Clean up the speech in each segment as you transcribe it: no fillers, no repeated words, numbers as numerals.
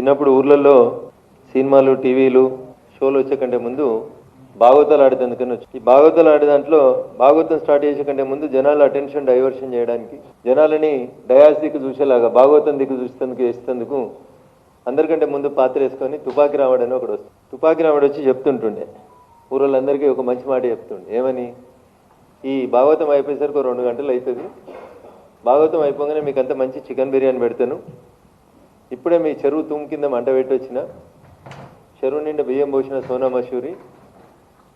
చిన్నప్పుడు ఊర్లలో సినిమాలు టీవీలు షోలు వచ్చే కంటే ముందు భాగవతాలు ఆడేందుకని వచ్చి ఈ భాగవతాలు ఆడే దాంట్లో భాగవతం స్టార్ట్ చేసే కంటే ముందు జనాల అటెన్షన్ డైవర్షన్ చేయడానికి జనాలని డయాస్ దిక్కు చూసేలాగా భాగవతం దిక్కు చూసేందుకు వేసేందుకు అందరికంటే ముందు పాత్ర వేసుకొని తుపాకి రావడం అని ఒకడు వస్తుంది. తుపాకి రావడం వచ్చి చెప్తుంటుండే ఊరోళ్ళందరికీ ఒక మంచి మాట చెప్తుండే. ఏమని? ఈ భాగవతం అయిపోయేసరికి 2 గంటలు అవుతుంది. భాగవతం అయిపోగానే మీకు అంత మంచి చికెన్ బిర్యానీ పెడతాను. ఇప్పుడే మీ చెరువు తుమ్ కింద మంట పెట్టి వచ్చిన చెరువు నిండా బియ్యం పోసిన సోనా మసూరి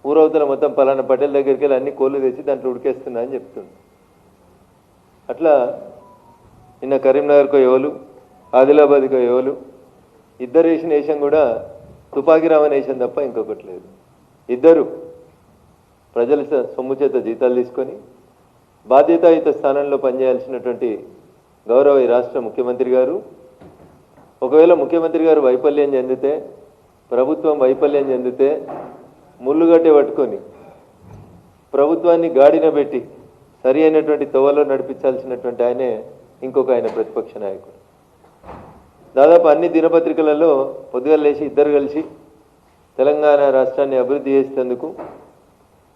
ఊరవతల మొత్తం పలానా పటేల్ దగ్గరికి వెళ్ళి అన్ని కోళ్ళు తెచ్చి దాంట్లో ఉడికేస్తున్నా అని చెప్తుంది. అట్లా నిన్న కరీంనగర్కో ఎవరు, ఆదిలాబాద్కో ఎవరు, ఇద్దరు వేసిన వేషం కూడా తుపాకి రామని వేషం తప్ప ఇంకొకటి లేదు. ఇద్దరు ప్రజల సొమ్ము చేత జీతాలు తీసుకొని బాధ్యతాయుత స్థానంలో పనిచేయాల్సినటువంటి గౌరవ ఈ రాష్ట్ర ముఖ్యమంత్రి గారు, ఒకవేళ ముఖ్యమంత్రి గారు వైఫల్యం చెందితే, ప్రభుత్వం వైఫల్యం చెందితే ముళ్ళుగట్టే పట్టుకొని ప్రభుత్వాన్ని గాడిన పెట్టి సరి అయినటువంటి తోవలో నడిపించాల్సినటువంటి ఆయనే ఇంకొక ఆయన ప్రతిపక్ష నాయకుడు. దాదాపు అన్ని దినపత్రికలలో పొద్దుగా లేచి ఇద్దరు కలిసి తెలంగాణ రాష్ట్రాన్ని అభివృద్ధి చేసేందుకు,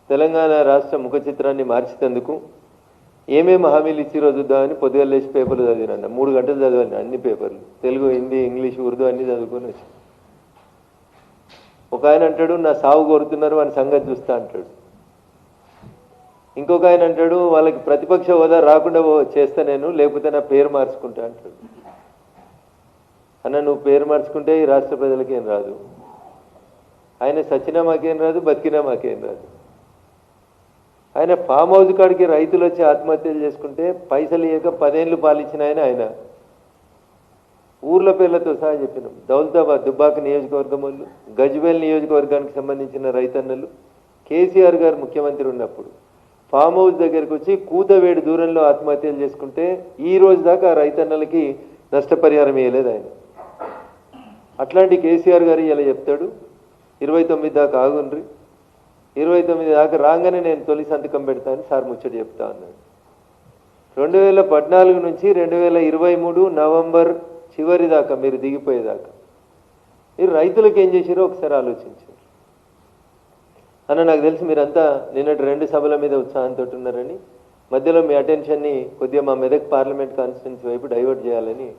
తెలంగాణ రాష్ట్ర ముఖ చిత్రాన్ని మార్చేందుకు ఏమేమి హామీలు ఇచ్చిరో చూద్దామని పొద్దుగా లేచి పేపర్లు చదివినన్న 3 గంటలు చదివాను. అన్ని పేపర్లు తెలుగు, హిందీ, ఇంగ్లీష్, ఉర్దూ అన్ని చదువుకొని వచ్చి ఒక ఆయన అంటాడు నా సాగు కోరుతున్నారు అని సంగతి చూస్తా అంటాడు. ఇంకొక ఆయన అంటాడు వాళ్ళకి ప్రతిపక్ష హోదా రాకుండా చేస్తా నేను, లేకపోతే నా పేరు మార్చుకుంటా అంటాడు. అన్న నువ్వు పేరు మార్చుకుంటే ఈ రాష్ట్ర ప్రజలకి ఏం రాదు. ఆయన సచ్చినా మాకేం రాదు, బతికినా మాకేం రాదు. ఆయన ఫామ్ హౌస్ కాడికి రైతులు వచ్చి ఆత్మహత్యలు చేసుకుంటే పైసలు ఇవ్వక 10 ఏళ్ళు పాలించిన ఆయన ఊర్ల పేర్లతో సహా చెప్పినాం. దౌలతాబాద్ దుబ్బాక నియోజకవర్గం వాళ్ళు, గజ్వేల్ నియోజకవర్గానికి సంబంధించిన రైతన్నలు కేసీఆర్ గారు ముఖ్యమంత్రి ఉన్నప్పుడు ఫామ్ హౌస్ దగ్గరికి వచ్చి కూతవేడి దూరంలో ఆత్మహత్యలు చేసుకుంటే ఈ రోజు దాకా ఆ రైతన్నలకి నష్టపరిహారం ఇవ్వలేదు ఆయన. అట్లాంటి కేసీఆర్ గారు ఇలా చెప్తాడు 29 దాకా ఆగుండ్రి, 29 దాకా రాగానే నేను తొలి సంతకం పెడతాను సార్ ముచ్చట చెప్తా అన్నాడు. 2014 నుంచి 2023 నవంబర్ చివరి దాకా మీరు దిగిపోయేదాకా మీరు రైతులకు ఏం చేశారో ఒకసారి ఆలోచించారు. అన్న నాకు తెలిసి మీరంతా నిన్నటి 2 సభల మీద ఉత్సాహంతో ఉన్నారని, మధ్యలో మీ అటెన్షన్ని కొద్దిగా మా మెదక్ పార్లమెంట్ కాన్స్టిట్యున్సీ వైపు డైవర్ట్ చేయాలని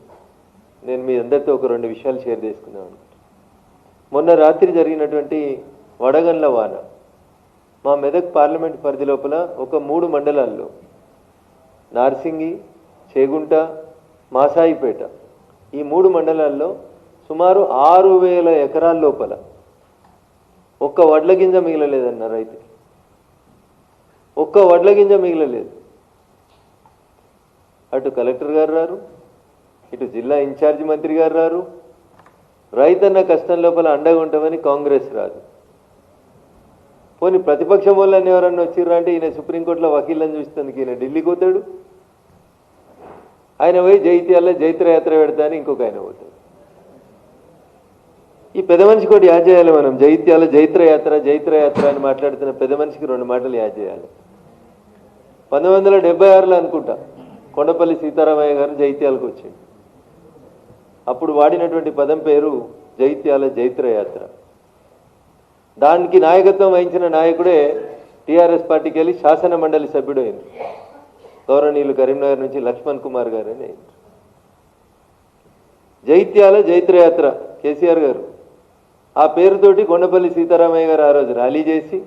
నేను మీ అందరితో ఒక 2 విషయాలు షేర్ చేసుకుందాం అనుకుంటున్నాను. మొన్న రాత్రి జరిగినటువంటి వడగండ్ల వాన మా మెదక్ పార్లమెంట్ పరిధి లోపల ఒక 3 మండలాల్లో నార్సింగి, చేగుంట, మాసాయిపేట ఈ 3 మండలాల్లో సుమారు 6000 ఎకరాల లోపల ఒక్క వడ్ల గింజ మిగలలేదన్న రైతుకి, ఒక్క వడ్ల గింజ మిగలలేదు. అటు కలెక్టర్ గారు రారు, ఇటు జిల్లా ఇన్ఛార్జి మంత్రి గారు రారు, రైతన్న కష్టం లోపల అండగా ఉంటామని కాంగ్రెస్ రాదు. పోనీ ప్రతిపక్షం వాళ్ళని ఎవరన్నా వచ్చిర్రా అంటే ఈయన సుప్రీంకోర్టులో వకీళ్ళని చూస్తుంది, ఈయన ఢిల్లీకి పోతాడు. ఆయన పోయి జైత్యాల జైత్రయాత్ర పెడతా అని ఇంకొక ఆయన పోతాడు. ఈ పెద్ద మనిషికి ఒకటి యాద్ చేయాలి మనం. జైత్యాల జైత్రయాత్ర అని మాట్లాడుతున్న పెద్ద మనిషికి 2 మాటలు యాద్ చేయాలి. 1976లో అనుకుంటా కొండపల్లి సీతారామయ్య గారు జైత్యాలకు వచ్చింది. అప్పుడు వాడినటువంటి పదం పేరు జైత్యాల జైత్రయాత్ర. దానికి నాయకత్వం వహించిన నాయకుడే టీఆర్ఎస్ పార్టీకి వెళ్ళి శాసన మండలి సభ్యుడు అయింది. గౌరవనీయులు కరీంనగర్ నుంచి లక్ష్మణ్ కుమార్ గారు అని అయింది. జైత్యాల జైత్రయాత్ర కేసీఆర్ గారు ఆ పేరుతోటి కొండపల్లి సీతారామయ్య గారు ఆ రోజు ర్యాలీ చేసి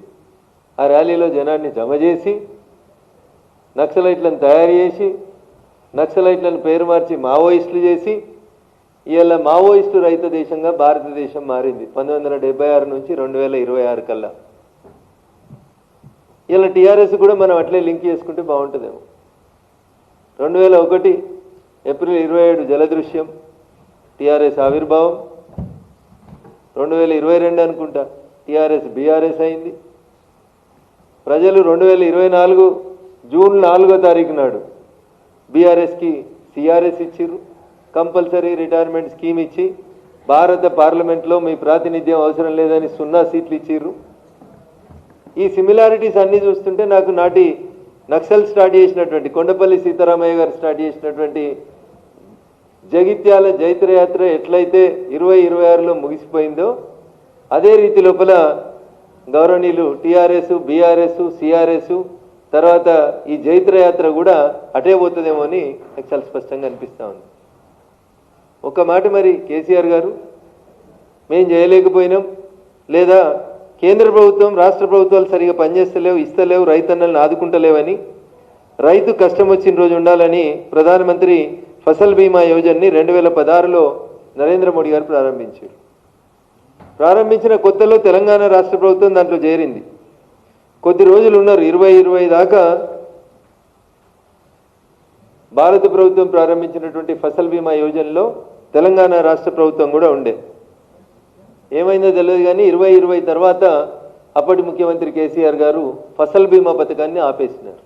ఆ ర్యాలీలో జనాన్ని జమ చేసి నక్సలైట్లను తయారు చేసి నక్సలైట్లను పేరు మార్చి మావోయిస్టులు చేసి ఇవాళ మావోయిస్టు రహిత దేశంగా భారతదేశం మారింది 1976 నుంచి 2026 కల్లా. ఇలా టీఆర్ఎస్ కూడా మనం అట్లే లింక్ చేసుకుంటే బాగుంటుందేమో. 2001 ఏప్రిల్ 27 జలదృశ్యం టీఆర్ఎస్ ఆవిర్భావం, 2022 అనుకుంటా టీఆర్ఎస్ బీఆర్ఎస్ అయింది. ప్రజలు 2024 జూన్ 4వ తారీఖు నాడు బీఆర్ఎస్కి సిఆర్ఎస్ ఇచ్చిర్రు, కంపల్సరీ రిటైర్మెంట్ స్కీమ్ ఇచ్చి భారత పార్లమెంట్లో మీ ప్రాతినిధ్యం అవసరం లేదని 0 సీట్లు ఇచ్చిర్రు. ఈ సిమిలారిటీస్ అన్నీ చూస్తుంటే నాకు నాటి నక్సల్ స్టార్ట్ చేసినటువంటి కొండపల్లి సీతారామయ్య గారు స్టార్ట్ చేసినటువంటి జగిత్యాల జైత్రయాత్ర ఎట్లయితే 2026లో ముగిసిపోయిందో అదే రీతి లోపల గౌరవనీయులు టీఆర్ఎస్, బీఆర్ఎస్, సిఆర్ఎస్ తర్వాత ఈ జైత్రయాత్ర కూడా అటే పోతుందేమో అని నాకు చాలా స్పష్టంగా అనిపిస్తూ ఉంది. ఒక మాట మరి కేసీఆర్ గారు మేం చేయలేకపోయినాం, లేదా కేంద్ర ప్రభుత్వం రాష్ట్ర ప్రభుత్వాలు సరిగా పనిచేస్తలేవు, ఇస్తలేవు, రైతన్నలను ఆదుకుంటలేవని, రైతు కష్టం వచ్చిన రోజు ఉండాలని ప్రధానమంత్రి ఫసల్ బీమా యోజనని 2016లో నరేంద్ర మోడీ గారు ప్రారంభించారు. ప్రారంభించిన కొత్తలో తెలంగాణ రాష్ట్ర ప్రభుత్వం దాంట్లో చేరింది. కొద్ది రోజులు ఉన్నారు, 2020 దాకా భారత ప్రభుత్వం ప్రారంభించినటువంటి ఫసల్ బీమా యోజనలో తెలంగాణ రాష్ట్ర ప్రభుత్వం కూడా ఉండే. ఏమైందో తెలియదు కానీ 2020 తర్వాత అప్పటి ముఖ్యమంత్రి కేసీఆర్ గారు ఫసల్ బీమా పథకాన్ని ఆపేసినారు.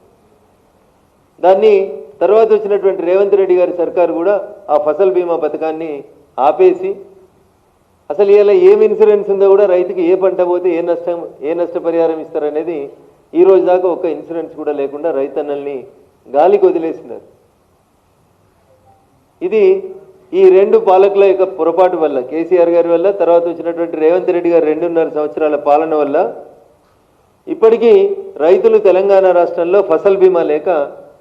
దాన్ని తర్వాత వచ్చినటువంటి రేవంత్ రెడ్డి గారి సర్కారు కూడా ఆ ఫసల్ బీమా పథకాన్ని ఆపేసి అసలు ఇలా ఏం ఇన్సూరెన్స్ ఉందో కూడా రైతుకి ఏ పంట పోతే ఏ నష్టపరిహారం ఇస్తారనేది ఈ రోజు దాకా ఒక ఇన్సూరెన్స్ కూడా లేకుండా రైతన్నల్ని గాలికి వదిలేసినారు. ఇది ఈ రెండు పాలకుల యొక్క పొరపాటు వల్ల, కేసీఆర్ గారి వల్ల, తర్వాత వచ్చినటువంటి రేవంత్ రెడ్డి గారి 2.5 సంవత్సరాల పాలన వల్ల ఇప్పటికీ రైతులు తెలంగాణ రాష్ట్రంలో ఫసల్ బీమా లేక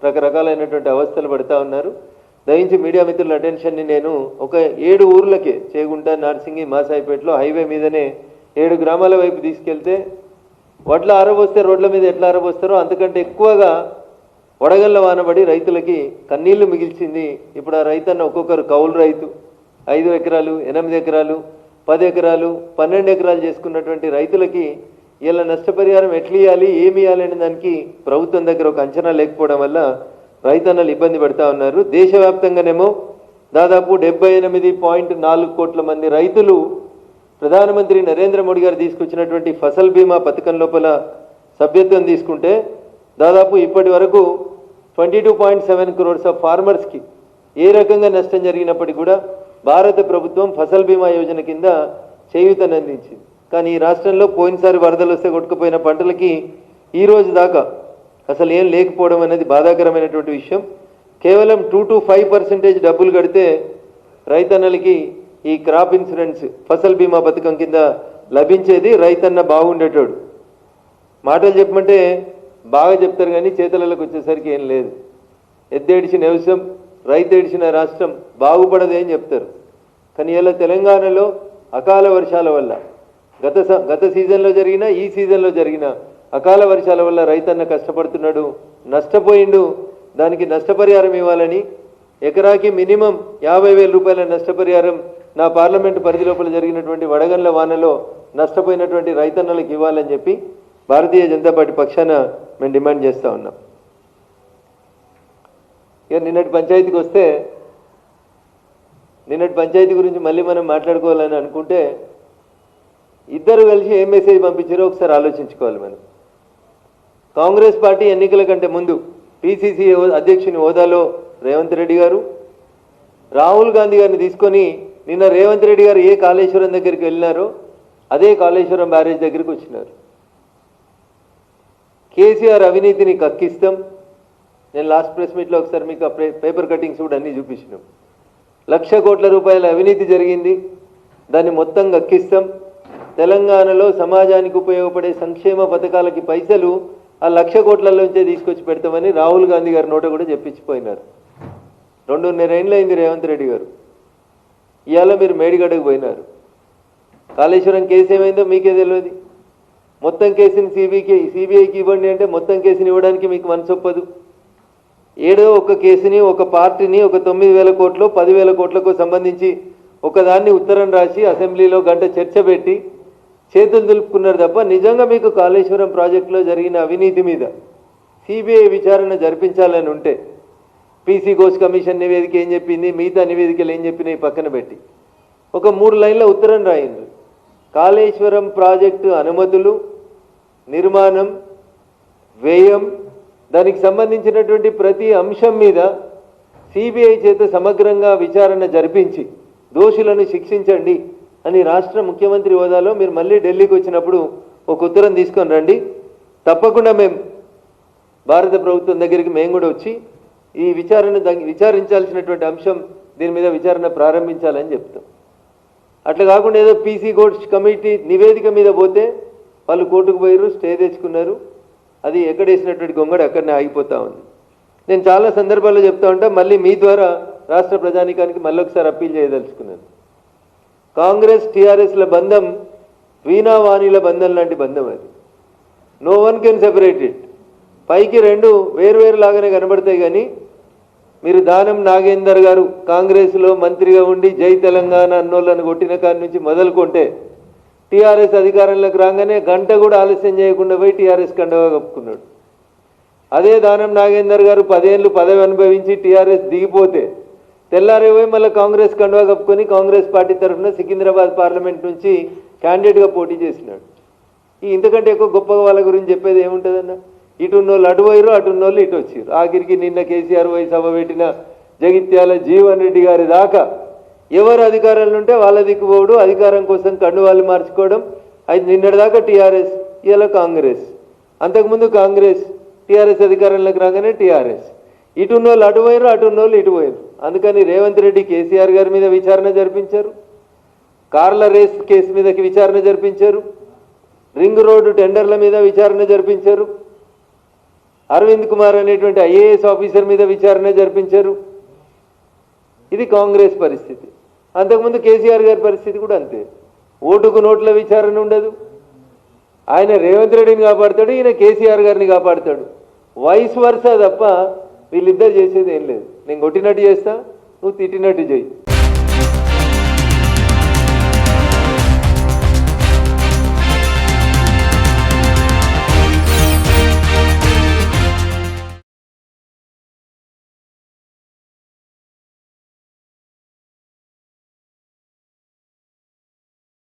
రకరకాలైనటువంటి అవస్థలు పడుతూ ఉన్నారు. దయించి మీడియా మిత్రుల అటెన్షన్ని నేను ఒక 7 ఊర్లకే, చేగుంట, నార్సింగి, మాసాయిపేటలో హైవే మీదనే 7 గ్రామాల వైపు తీసుకెళ్తే వడ్ల ఆరబోస్తే రోడ్ల మీద ఎట్లా ఆరబోస్తారో అంతకంటే ఎక్కువగా వడగళ్ళ వానబడి రైతులకి కన్నీళ్లు మిగిల్చింది. ఇప్పుడు ఆ రైతన్న ఒక్కొక్కరు కౌలు రైతు 5 ఎకరాలు, 8 ఎకరాలు, 10 ఎకరాలు, 12 ఎకరాలు చేసుకున్నటువంటి రైతులకి ఇలా నష్టపరిహారం ఎట్లా ఇవ్వాలి, ఏమి ఇవ్వాలి అనే దానికి ప్రభుత్వం దగ్గర ఒక అంచనా లేకపోవడం వల్ల రైతన్నలు ఇబ్బంది పడుతూ ఉన్నారు. దేశవ్యాప్తంగానేమో దాదాపు 78.4 కోట్ల మంది రైతులు ప్రధానమంత్రి నరేంద్ర మోడీ గారు తీసుకొచ్చినటువంటి ఫసల్ బీమా పథకం లోపల సభ్యత్వం తీసుకుంటే దాదాపు ఇప్పటి వరకు 22.7 crores ఆఫ్ ఫార్మర్స్కి ఏ రకంగా నష్టం జరిగినప్పటికీ కూడా భారత ప్రభుత్వం ఫసల్ బీమా యోజన కింద చేయూతను అందించింది. కానీ ఈ రాష్ట్రంలో పోయినసారి వరదలు వస్తే కొట్టుకుపోయిన పంటలకి ఈ రోజు దాకా అసలు ఏం లేకపోవడం అనేది బాధాకరమైనటువంటి విషయం. కేవలం 2 to 5% డబ్బులు కడితే రైతన్నలకి ఈ క్రాప్ ఇన్సూరెన్స్ ఫసల్ బీమా పథకం కింద లభించేది. రైతన్న బాగుండేటోడు. మాటలు చెప్పమంటే బాగా చెప్తారు కానీ చేతులకు వచ్చేసరికి ఏం లేదు. ఎద్దేడిచిన వ్యవసాయం, రైతు ఏడిచిన రాష్ట్రం బాగుపడదే అని చెప్తారు. కానీ ఇలా తెలంగాణలో అకాల వర్షాల వల్ల గత సీజన్లో జరిగిన, ఈ సీజన్లో జరిగిన అకాల వర్షాల వల్ల రైతన్న కష్టపడుతున్నాడు, నష్టపోయిండు. దానికి నష్టపరిహారం ఇవ్వాలని ఎకరాకి మినిమం 50,000 రూపాయల నష్టపరిహారం నా పార్లమెంటు పరిధి లోపల జరిగినటువంటి వడగండ్ల వానలో నష్టపోయినటువంటి రైతన్నలకు ఇవ్వాలని చెప్పి భారతీయ జనతా పార్టీ పక్షాన మేము డిమాండ్ చేస్తూ ఉన్నాం. ఇక నిన్నటి పంచాయతీ గురించి మళ్ళీ మనం మాట్లాడుకోవాలని అనుకుంటే ఇద్దరు కలిసి ఏం మెసేజ్ పంపించారో ఒకసారి ఆలోచించుకోవాలి. మనం కాంగ్రెస్ పార్టీ ఎన్నికల కంటే ముందు పిసిసి అధ్యక్షుని హోదాలో రేవంత్ రెడ్డి గారు, రాహుల్ గాంధీ గారిని తీసుకొని నిన్న రేవంత్ రెడ్డి గారు ఏ కాళేశ్వరం దగ్గరికి వెళ్ళినారో అదే కాళేశ్వరం బ్యారేజ్ దగ్గరికి వచ్చినారు. కేసీఆర్ అవినీతిని కక్కిస్తాం. నేను లాస్ట్ ప్రెస్ మీట్లో ఒకసారి మీకు పేపర్ కటింగ్స్ కూడా అన్నీ చూపించినాం. 1,00,000 కోట్ల రూపాయల అవినీతి జరిగింది, దాన్ని మొత్తం కక్కిస్తాం. తెలంగాణలో సమాజానికి ఉపయోగపడే సంక్షేమ పథకాలకి పైసలు ఆ 1,00,000 కోట్లలోంచే తీసుకొచ్చి పెడతామని రాహుల్ గాంధీ గారి నోట కూడా చెప్పించిపోయినారు. 2.5 ఏళ్ళు అయింది రేవంత్ రెడ్డి గారు. ఇవాళ మీరు మేడిగడకు పోయినారు. కాళేశ్వరం కేసు ఏమైందో మీకే తెలియదు. మొత్తం కేసుని సిబిఐకి ఇవ్వండి అంటే మొత్తం కేసుని ఇవ్వడానికి మీకు మనసు ఒప్పదు. ఏడో ఒక కేసుని, ఒక పార్టీని, ఒక 9,000 కోట్లు 10,000 కోట్లకు సంబంధించి ఒకదాన్ని ఉత్తరం రాసి అసెంబ్లీలో గంట చర్చ పెట్టి చేతులు దులుపుకున్నారు తప్ప నిజంగా మీకు కాళేశ్వరం ప్రాజెక్టులో జరిగిన అవినీతి మీద సిబిఐ విచారణ జరిపించాలని ఉంటే పీసీ ఘోష్ కమిషన్ నివేదిక ఏం చెప్పింది, మిగతా నివేదికలు ఏం చెప్పినాయి పక్కన పెట్టి ఒక 3 లైన్ల ఉత్తరం రాయింది. కాళేశ్వరం ప్రాజెక్టు అనుమతులు, నిర్మాణం, వ్యయం, దానికి సంబంధించినటువంటి ప్రతి అంశం మీద సిబిఐ చేత సమగ్రంగా విచారణ జరిపించి దోషులను శిక్షించండి అని రాష్ట్ర ముఖ్యమంత్రి హోదాలో మీరు మళ్ళీ ఢిల్లీకి వచ్చినప్పుడు ఒక ఉత్తరం తీసుకొని రండి. తప్పకుండా మేము భారత ప్రభుత్వం దగ్గరికి మేము కూడా వచ్చి ఈ విచారించాల్సినటువంటి అంశం దీని మీద విచారణ ప్రారంభించాలని చెప్తాం. అట్లా కాకుండా ఏదో పీసీ కోర్ట్స్ కమిటీ నివేదిక మీద పోతే వాళ్ళు కోర్టుకు పోయారు, స్టే తెచ్చుకున్నారు. అది ఎక్కడేసినటువంటి గొంగడు అక్కడనే ఆగిపోతూ ఉంది. నేను చాలా సందర్భాల్లో చెప్తా ఉంటా, మళ్ళీ మీ ద్వారా రాష్ట్ర ప్రజానీకానికి మళ్ళొకసారి అప్పీల్ చేయదలుచుకున్నాను. కాంగ్రెస్ టీఆర్ఎస్ల బంధం వీణావాణిల బంధం లాంటి బంధం అది. No one can separate it. పైకి రెండు వేరు లాగానే కనబడతాయి, కానీ మీరు దానం నాగేందర్ గారు కాంగ్రెస్లో మంత్రిగా ఉండి జై తెలంగాణ అన్నోళ్ళను కొట్టిన కాడి నుంచి మొదలుకుంటే టీఆర్ఎస్ అధికారంలోకి రాగానే గంట కూడా ఆలస్యం చేయకుండా పోయి టీఆర్ఎస్ కండవా కప్పుకున్నాడు. అదే దానం నాగేందర్ గారు 10 ఏళ్ళు పదవి అనుభవించి టీఆర్ఎస్ దిగిపోతే తెల్లారే పోయి మళ్ళీ కాంగ్రెస్ కండవా కప్పుకొని కాంగ్రెస్ పార్టీ తరఫున సికింద్రాబాద్ పార్లమెంట్ నుంచి క్యాండిడేట్గా పోటీ చేసినాడు. ఇంతకంటే ఎక్కువ గొప్పగా వాళ్ళ గురించి చెప్పేది ఏముంటుందన్న? ఇటున్నోళ్ళు అటు పోయారు, అటున్నోళ్ళు ఇటు వచ్చారు. ఆఖరికి నిన్న కేసీఆర్ పోయి సభ పెట్టిన జగిత్యాల జీవన్ రెడ్డి గారి దాకా ఎవరు అధికారంలో ఉంటే వాళ్ళ దిక్కుపోవడం, అధికారం కోసం కండువాళ్ళు మార్చుకోవడం. అది నిన్నటిదాకా టీఆర్ఎస్, ఇలా కాంగ్రెస్. అంతకుముందు కాంగ్రెస్, టీఆర్ఎస్ అధికారంలోకి రాగానే టీఆర్ఎస్. ఇటున్నోళ్ళు అటు పోయారు, అటున్నోళ్ళు ఇటు పోయారు. అందుకని రేవంత్ రెడ్డి కేసీఆర్ గారి మీద విచారణ జరిపించారు, కార్ల రేస్ కేసు మీదకి విచారణ జరిపించారు, రింగ్ రోడ్డు టెండర్ల మీద విచారణ జరిపించారు, అరవింద్ కుమార్ అనేటువంటి ఐఏఎస్ ఆఫీసర్ మీద విచారణ జరిపించారు. ఇది కాంగ్రెస్ పరిస్థితి. అంతకుముందు కేసీఆర్ గారి పరిస్థితి కూడా అంతే. ఓటుకు నోట్ల విచారణ ఉండదు. ఆయన రేవంత్ రెడ్డిని కాపాడుతాడు, ఈయన కేసీఆర్ గారిని కాపాడుతాడు. వైస్ వర్సా తప్ప వీళ్ళిద్దరు చేసేది ఏం లేదు. నేను కొట్టినట్టు చేస్తా, నువ్వు తిట్టినట్టు చేయి.